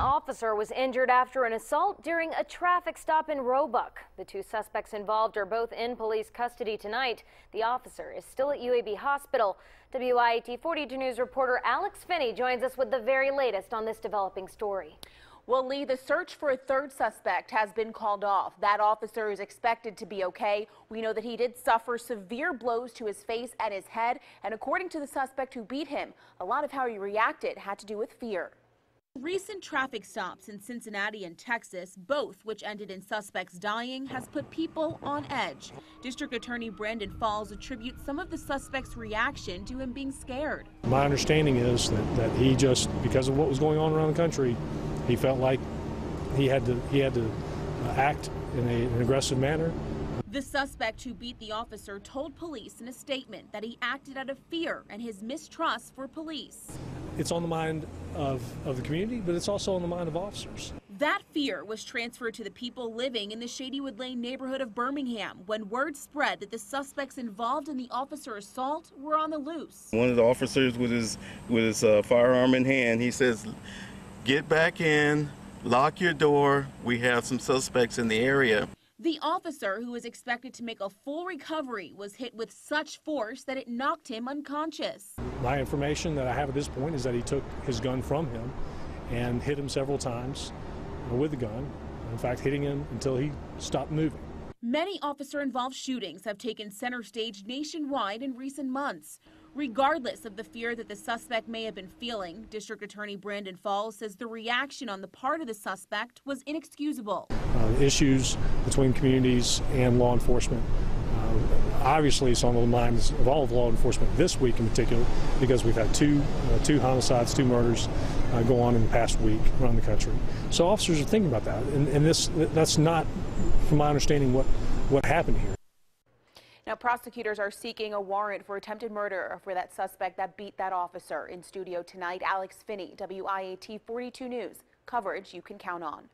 officer was injured after an assault during a traffic stop in Roebuck. The two suspects involved are both in police custody tonight. The officer is still at UAB Hospital. WIAT 42 News reporter Alex Finney joins us with the very latest on this developing story. Well, Lee, the search for a third suspect has been called off. That officer is expected to be okay. We know that he did suffer severe blows to his face and his head. And according to the suspect who beat him, a lot of how he reacted had to do with fear. Recent traffic stops in Cincinnati and Texas, both which ended in suspects dying, has put people on edge. District Attorney Brandon Falls attributes some of the suspects' reaction to him being scared. My understanding is that he just, because of what was going on around the country, he felt like he had to act in an aggressive manner. The suspect who beat the officer told police in a statement that he acted out of fear and his mistrust for police. It's on the mind of the community, but it's also on the mind of officers. That fear was transferred to the people living in the Shadywood Lane neighborhood of Birmingham when word spread that the suspects involved in the officer assault were on the loose. One of the officers with his firearm in hand, he says, "Get back in, lock your door. We have some suspects in the area." The officer, who was expected to make a full recovery, was hit with such force that it knocked him unconscious. My information that I have at this point is that he took his gun from him and hit him several times with the gun, in fact hitting him until he stopped moving. Many officer-involved shootings have taken center stage nationwide in recent months. Regardless of the fear that the suspect may have been feeling, District Attorney Brandon Falls says the reaction on the part of the suspect was inexcusable. Issues between communities and law enforcement, obviously it's on the minds of all of law enforcement this week in particular, because we've had two homicides, two murders go on in the past week around the country. So officers are thinking about that, and that's not, from my understanding, what happened here. Now, prosecutors are seeking a warrant for attempted murder for that suspect that beat that officer. In studio tonight, Alex Finney, WIAT 42 News. Coverage you can count on.